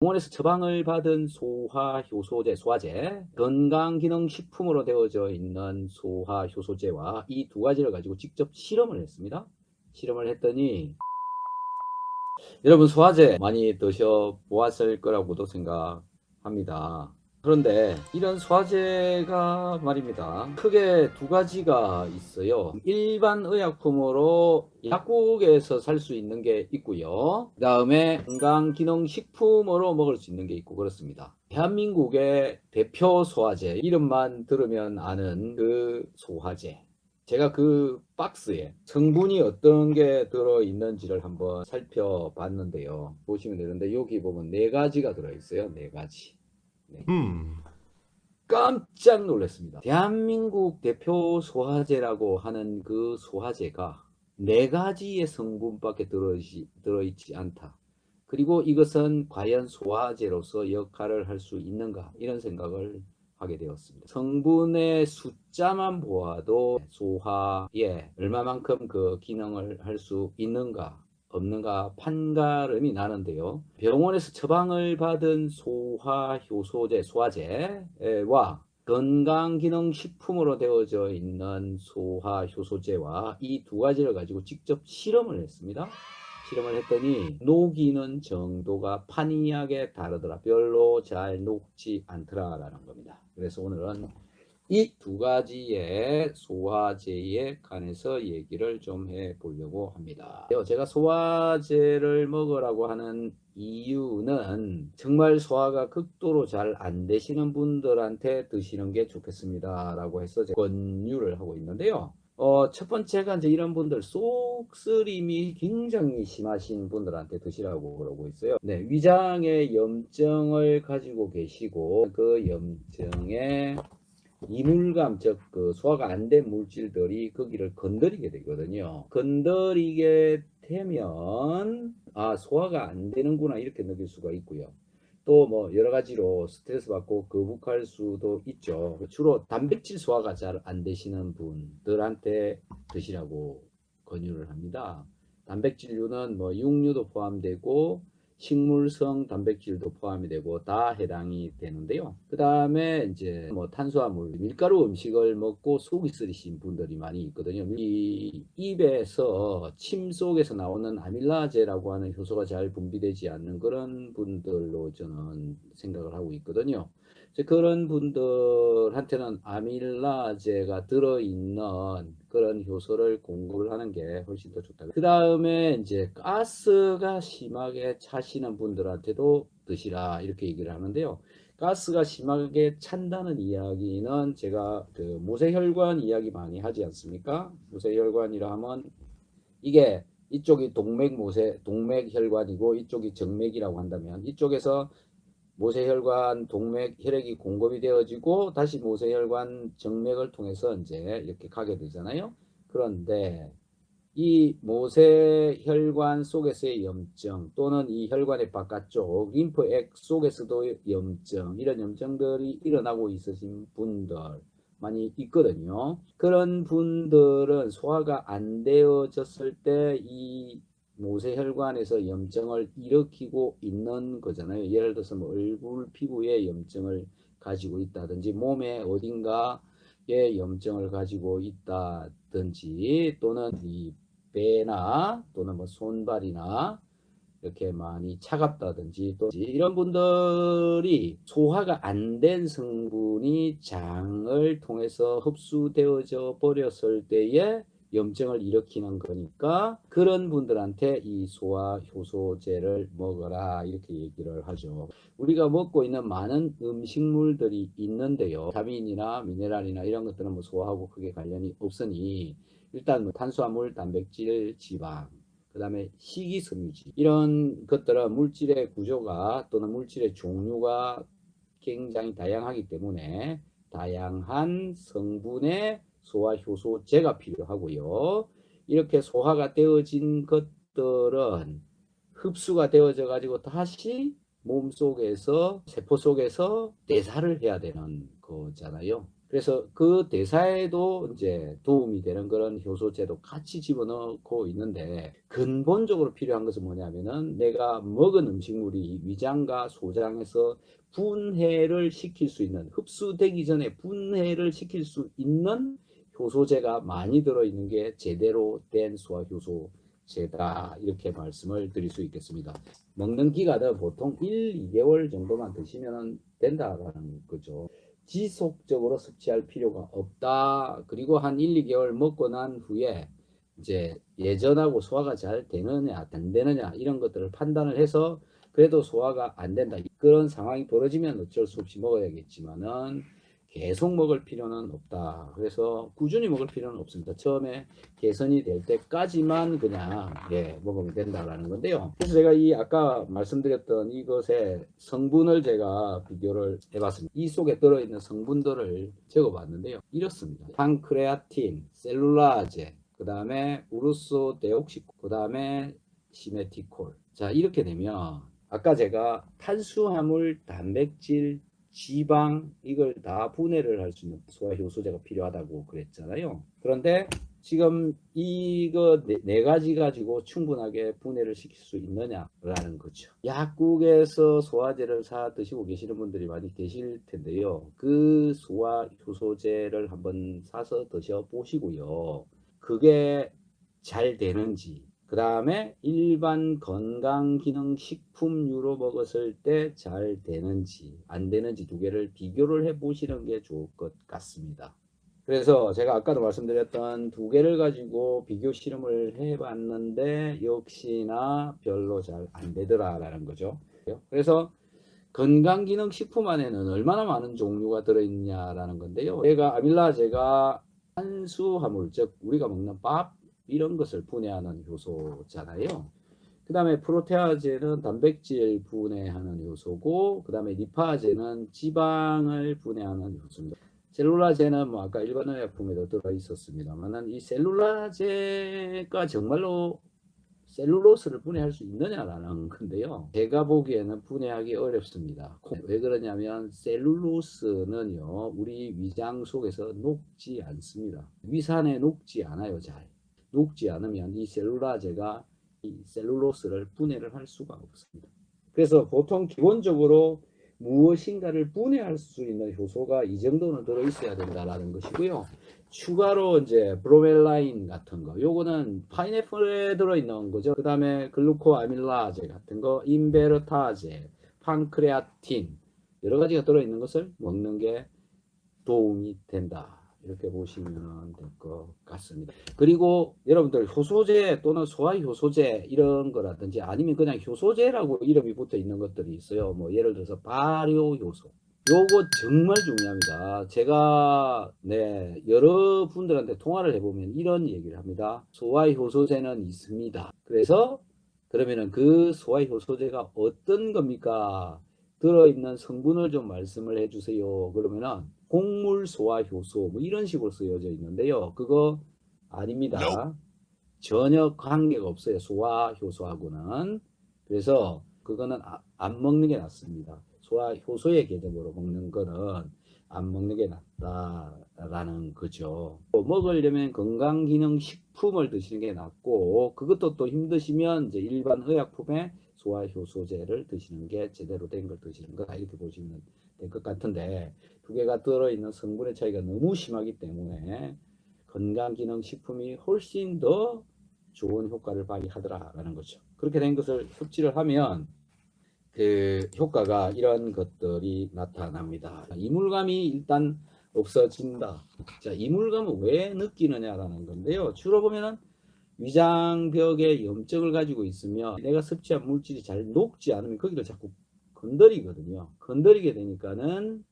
병원에서 처방을 받은 소화효소제, 소화제, 건강기능식품으로 되어져 있는 소화효소제와 이 두 가지를 가지고 직접 실험을 했습니다. 실험을 했더니 여러분 소화제 많이 드셔 보았을 거라고도 생각합니다. 그런데 이런 소화제가 말입니다. 크게 두 가지가 있어요. 일반 의약품으로 약국에서 살 수 있는 게 있고요. 그 다음에 건강기능식품으로 먹을 수 있는 게 있고 그렇습니다. 대한민국의 대표 소화제, 이름만 들으면 아는 그 소화제. 제가 그 박스에 성분이 어떤 게 들어있는지를 한번 살펴봤는데요. 보시면 되는데 여기 보면 네 가지가 들어있어요. 네 가지. 네. 깜짝 놀랐습니다. 대한민국 대표 소화제라고 하는 그 소화제가 네 가지의 성분밖에 들어있지 않다. 그리고 이것은 과연 소화제로서 역할을 할 수 있는가, 이런 생각을 하게 되었습니다. 성분의 숫자만 보아도 소화에 얼마만큼 그 기능을 할 수 있는가 없는가 판가름이 나는데요. 병원에서 처방을 받은 소화효소제, 소화제와 건강기능식품으로 되어져 있는 소화효소제와 이 두 가지를 가지고 직접 실험을 했습니다. 실험을 했더니 녹이는 정도가 판이하게 다르더라. 별로 잘 녹지 않더라라는 겁니다. 그래서 오늘은 이 두 가지의 소화제에 관해서 얘기를 좀 해보려고 합니다. 제가 소화제를 먹으라고 하는 이유는 정말 소화가 극도로 잘 안 되시는 분들한테 드시는 게 좋겠습니다 라고 해서 제가 권유를 하고 있는데요. 첫 번째가 이제 이런 분들, 속쓰림이 굉장히 심하신 분들한테 드시라고 그러고 있어요. 네, 위장에 염증을 가지고 계시고 그 염증에 이물감, 즉 그 소화가 안 된 물질들이 거기를 건드리게 되거든요. 건드리게 되면 소화가 안 되는구나 이렇게 느낄 수가 있고요. 또 뭐 여러 가지로 스트레스 받고 거북할 수도 있죠. 주로 단백질 소화가 잘 안 되시는 분들한테 드시라고 권유를 합니다. 단백질류는 뭐 육류도 포함되고 식물성 단백질도 포함이 되고 다 해당이 되는데요. 그 다음에 이제 뭐 탄수화물, 밀가루 음식을 먹고 속이 쓰리신 분들이 많이 있거든요. 이 입에서 침 속에서 나오는 아밀라제라고 하는 효소가 잘 분비되지 않는 그런 분들로 저는 생각을 하고 있거든요. 그런 분들한테는 아밀라제가 들어있는 그런 효소를 공급을 하는 게 훨씬 더 좋다. 그 다음에 이제 가스가 심하게 차시는 분들한테도 드시라 이렇게 얘기를 하는데요. 가스가 심하게 찬다는 이야기는 제가 그 모세혈관 이야기 많이 하지 않습니까? 모세혈관이라 하면 이게 이쪽이 동맥혈관이고 이쪽이 정맥이라고 한다면 이쪽에서 모세혈관 동맥 혈액이 공급이 되어지고 다시 모세혈관 정맥을 통해서 이제 이렇게 가게 되잖아요. 그런데 이 모세혈관 속에서의 염증 또는 이 혈관의 바깥쪽 림프액 속에서도 염증, 이런 염증들이 일어나고 있으신 분들 많이 있거든요. 그런 분들은 소화가 안 되어졌을 때 이 모세혈관에서 염증을 일으키고 있는 거잖아요. 예를 들어서 뭐 얼굴 피부에 염증을 가지고 있다든지 몸에 어딘가에 염증을 가지고 있다든지 또는 이 배나 또는 뭐 손발이나 이렇게 많이 차갑다든지 또 이런 분들이 소화가 안 된 성분이 장을 통해서 흡수되어져 버렸을 때에 염증을 일으키는 거니까 그런 분들한테 이 소화효소제를 먹어라 이렇게 얘기를 하죠. 우리가 먹고 있는 많은 음식물들이 있는데요. 비타민이나 미네랄이나 이런 것들은 뭐 소화하고 크게 관련이 없으니 일단 뭐 탄수화물, 단백질, 지방, 그 다음에 식이섬유질 이런 것들은 물질의 구조가 또는 물질의 종류가 굉장히 다양하기 때문에 다양한 성분의 소화효소제가 필요하고요. 이렇게 소화가 되어진 것들은 흡수가 되어져 가지고 다시 몸속에서 세포 속에서 대사를 해야 되는 거잖아요. 그래서 그 대사에도 이제 도움이 되는 그런 효소제도 같이 집어넣고 있는데, 근본적으로 필요한 것은 뭐냐면은 내가 먹은 음식물이 위장과 소장에서 분해를 시킬 수 있는, 흡수되기 전에 분해를 시킬 수 있는 효소제가 많이 들어있는 게 제대로 된 소화효소제다, 이렇게 말씀을 드릴 수 있겠습니다. 먹는 기간은 보통 1, 2개월 정도만 드시면 된다라는 거죠. 지속적으로 섭취할 필요가 없다. 그리고 한 1, 2개월 먹고 난 후에 이제 예전하고 소화가 잘 되느냐 안 되느냐 이런 것들을 판단을 해서, 그래도 소화가 안 된다 그런 상황이 벌어지면 어쩔 수 없이 먹어야겠지만은 계속 먹을 필요는 없다. 그래서 꾸준히 먹을 필요는 없습니다. 처음에 개선이 될 때까지만 그냥 먹으면 된다라는 건데요. 그래서 제가 이 아까 말씀드렸던 이것의 성분을 제가 비교를 해봤습니다. 이 속에 들어있는 성분들을 적어봤는데요. 이렇습니다. 판크레아틴, 셀룰라제, 그 다음에 우르소데옥시콜, 그 다음에 시메티콜. 자, 이렇게 되면 아까 제가 탄수화물, 단백질, 지방 이걸 다 분해를 할 수 있는 소화효소제가 필요하다고 그랬잖아요. 그런데 지금 이거 네 가지 가지고 충분하게 분해를 시킬 수 있느냐라는 거죠. 약국에서 소화제를 사 드시고 계시는 분들이 많이 계실 텐데요. 그 소화효소제를 한번 사서 드셔 보시고요. 그게 잘 되는지, 그 다음에 일반 건강기능식품류로 먹었을 때 잘 되는지 안 되는지 두 개를 비교를 해 보시는 게 좋을 것 같습니다. 그래서 제가 아까도 말씀드렸던 두 개를 가지고 비교 실험을 해 봤는데 역시나 별로 잘 안 되더라라는 거죠. 그래서 건강기능식품 안에는 얼마나 많은 종류가 들어있냐라는 건데요. 얘가 아밀라제가 탄수화물, 즉 우리가 먹는 밥 이런 것을 분해하는 효소잖아요. 그 다음에 프로테아제는 단백질 분해하는 효소고, 그 다음에 리파제는 지방을 분해하는 효소입니다. 셀룰라제는 뭐 아까 일반 의약품에도 들어 있었습니다만은, 이 셀룰라제가 정말로 셀룰로스를 분해할 수 있느냐라는 건데요. 제가 보기에는 분해하기 어렵습니다. 왜 그러냐면 셀룰로스는요, 우리 위장 속에서 녹지 않습니다. 위산에 녹지 않아요. 잘 녹지 않으면 이 셀룰라제가 이 셀룰로스를 분해를 할 수가 없습니다. 그래서 보통 기본적으로 무엇인가를 분해할 수 있는 효소가 이 정도는 들어있어야 된다라는 것이고요. 추가로 이제 브로멜라인 같은 거, 요거는 파인애플에 들어있는 거죠. 그 다음에 글루코아밀라제 같은 거, 인베르타제, 판크레아틴 여러 가지가 들어있는 것을 먹는 게 도움이 된다, 이렇게 보시면 될 것 같습니다. 그리고 여러분들 효소제 또는 소화효소제 이런 거라든지, 아니면 그냥 효소제라고 이름이 붙어 있는 것들이 있어요. 뭐 예를 들어서 발효효소, 요거 정말 중요합니다. 제가 여러분들한테 통화를 해보면 이런 얘기를 합니다. 소화효소제는 있습니다. 그래서 그러면은 그 소화효소제가 어떤 겁니까? 들어있는 성분을 좀 말씀을 해주세요. 그러면은 곡물 소화효소 뭐 이런 식으로 쓰여져 있는데요. 그거 아닙니다. 전혀 관계가 없어요. 소화효소하고는. 그래서 그거는 안 먹는 게 낫습니다. 소화효소의 개념으로 먹는 거는 안 먹는 게 낫다라는 거죠. 먹으려면 건강기능식품을 드시는 게 낫고, 그것도 또 힘드시면 이제 일반 의약품에 소화효소제를 드시는 게, 제대로 된 걸 드시는 거다, 이렇게 보시면 될 것 같은데, 두 개가 들어있는 성분의 차이가 너무 심하기 때문에 건강기능식품이 훨씬 더 좋은 효과를 발휘하더라라는 거죠. 그렇게 된 것을 섭취를 하면 그 효과가 이런 것들이 나타납니다. 이물감이 일단 없어진다. 자, 이물감은 왜 느끼느냐라는 건데요. 주로 보면은 위장벽에 염증을 가지고 있으면 내가 섭취한 물질이 잘 녹지 않으면 거기를 자꾸 건드리거든요. 건드리게 되니까는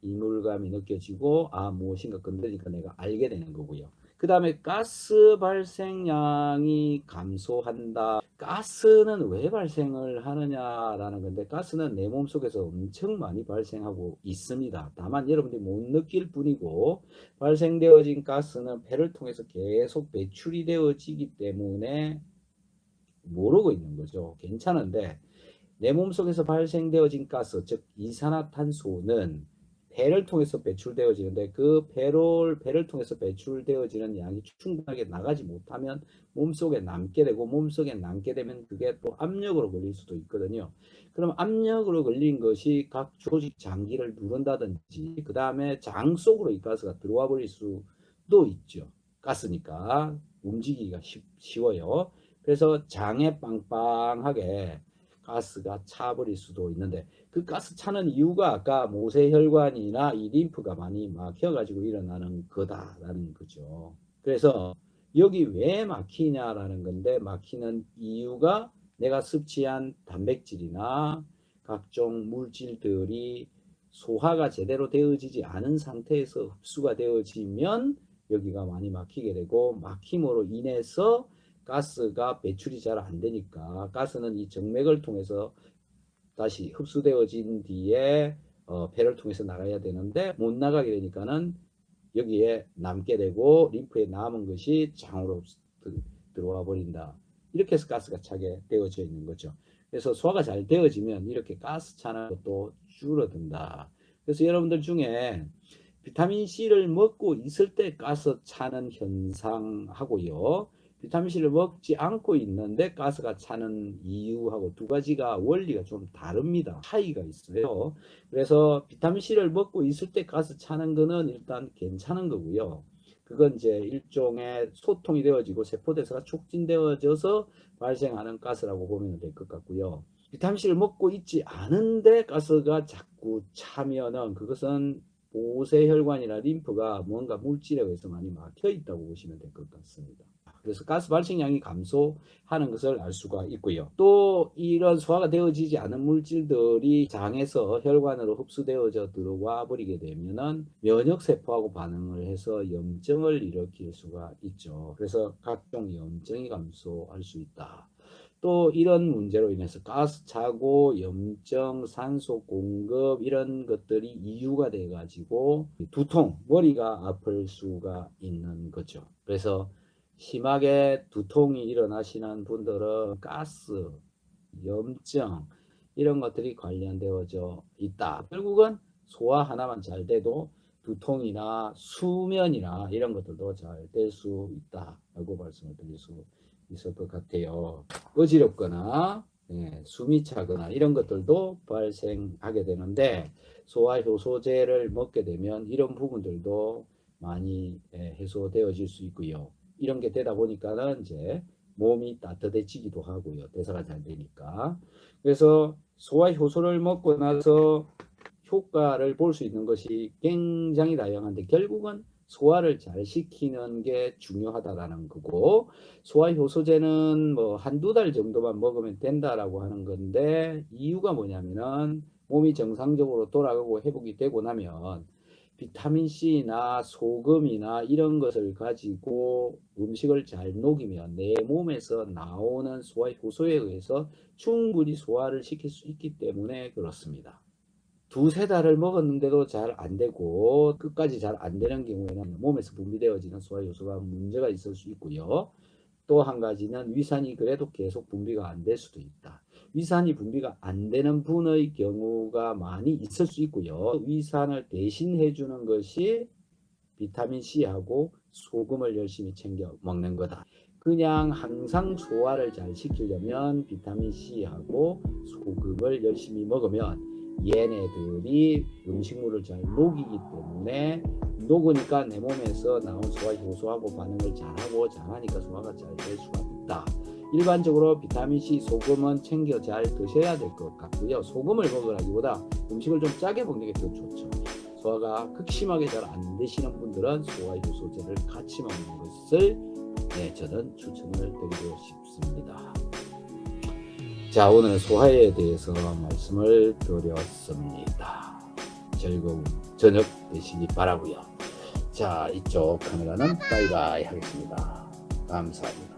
이물감이 느껴지고, 무엇인가 건드리니까 내가 알게 되는 거고요. 그 다음에 가스 발생량이 감소한다. 가스는 왜 발생을 하느냐라는 건데, 가스는 내 몸속에서 엄청 많이 발생하고 있습니다. 다만 여러분들이 못 느낄 뿐이고, 발생되어진 가스는 폐를 통해서 계속 배출이 되어지기 때문에 모르고 있는 거죠. 괜찮은데 내 몸속에서 발생되어진 가스, 즉 이산화탄소는 폐를 통해서 배출되어지는데 그 배를 통해서 배출되어지는 양이 충분하게 나가지 못하면 몸속에 남게 되고 몸속에 남게 되면 그게 또 압력으로 걸릴 수도 있거든요. 그럼 압력으로 걸린 것이 각 조직 장기를 누른다든지 그 다음에 장 속으로 이 가스가 들어와 버릴 수도 있죠. 가스니까 움직이기가 쉬워요. 그래서 장에 빵빵하게 가스가 차버릴 수도 있는데 그 가스 차는 이유가 아까 모세혈관이나 이 림프가 많이 막혀가지고 일어나는 거다라는 거죠. 그래서 여기 왜 막히냐라는 건데 막히는 이유가 내가 섭취한 단백질이나 각종 물질들이 소화가 제대로 되어지지 않은 상태에서 흡수가 되어지면 여기가 많이 막히게 되고 막힘으로 인해서 가스가 배출이 잘 안 되니까 가스는 이 정맥을 통해서 다시 흡수되어진 뒤에 폐를 통해서 나가야 되는데 못 나가게 되니까는 여기에 남게 되고 림프에 남은 것이 장으로 들어와 버린다. 이렇게 해서 가스가 차게 되어져 있는 거죠. 그래서 소화가 잘 되어지면 이렇게 가스 차는 것도 줄어든다. 그래서 여러분들 중에 비타민C를 먹고 있을 때 가스 차는 현상하고요. 비타민C를 먹지 않고 있는데 가스가 차는 이유하고 두 가지가 원리가 좀 다릅니다. 차이가 있어요. 그래서 비타민C를 먹고 있을 때 가스 차는 거는 일단 괜찮은 거고요. 그건 이제 일종의 소통이 되어지고 세포대사가 촉진되어져서 발생하는 가스라고 보면 될 것 같고요. 비타민C를 먹고 있지 않은데 가스가 자꾸 차면은 그것은 모세혈관이나 림프가 뭔가 물질에 의해서 많이 막혀 있다고 보시면 될 것 같습니다. 그래서 가스 발생량이 감소하는 것을 알 수가 있고요. 또 이런 소화가 되어지지 않은 물질들이 장에서 혈관으로 흡수되어져 들어와 버리게 되면은 면역세포하고 반응을 해서 염증을 일으킬 수가 있죠. 그래서 각종 염증이 감소할 수 있다. 또 이런 문제로 인해서 가스 차고 염증, 산소 공급 이런 것들이 이유가 돼 가지고 두통, 머리가 아플 수가 있는 거죠. 그래서 심하게 두통이 일어나시는 분들은 가스, 염증 이런 것들이 관련되어져 있다. 결국은 소화 하나만 잘 돼도 두통이나 수면이나 이런 것들도 잘 될 수 있다라고 말씀을 드릴 수 있을 것 같아요. 어지럽거나 숨이 차거나 이런 것들도 발생하게 되는데 소화효소제를 먹게 되면 이런 부분들도 많이 해소되어질 수 있고요. 이런 게 되다 보니까는 이제 몸이 따뜻해지기도 하고요. 대사가 잘 되니까. 그래서 소화효소를 먹고 나서 효과를 볼 수 있는 것이 굉장히 다양한데 결국은 소화를 잘 시키는 게 중요하다라는 거고 소화효소제는 뭐 한두 달 정도만 먹으면 된다라고 하는 건데 이유가 뭐냐면은 몸이 정상적으로 돌아가고 회복이 되고 나면 비타민C나 소금이나 이런 것을 가지고 음식을 잘 녹이면 내 몸에서 나오는 소화효소에 의해서 충분히 소화를 시킬 수 있기 때문에 그렇습니다. 두세 달을 먹었는데도 잘 안 되고 끝까지 잘 안 되는 경우에는 몸에서 분비되어지는 소화효소가 문제가 있을 수 있고요. 또 한 가지는 위산이 그래도 계속 분비가 안 될 수도 있다. 위산이 분비가 안 되는 분의 경우가 많이 있을 수 있고요. 위산을 대신해 주는 것이 비타민C하고 소금을 열심히 챙겨 먹는 거다. 그냥 항상 소화를 잘 시키려면 비타민C하고 소금을 열심히 먹으면 얘네들이 음식물을 잘 녹이기 때문에 녹으니까 내 몸에서 나온 소화효소하고 반응을 잘하고 잘하니까 소화가 잘 될 수가 있다. 일반적으로 비타민C, 소금은 챙겨 잘 드셔야 될 것 같고요. 소금을 먹으라기보다 음식을 좀 짜게 먹는 게 더 좋죠. 소화가 극심하게 잘 안 되시는 분들은 소화효소제를 같이 먹는 것을 저는 추천을 드리고 싶습니다. 자, 오늘 소화에 대해서 말씀을 드렸습니다. 즐거운 저녁 되시기 바라고요. 자, 이쪽 카메라는 바이바이 하겠습니다. 감사합니다.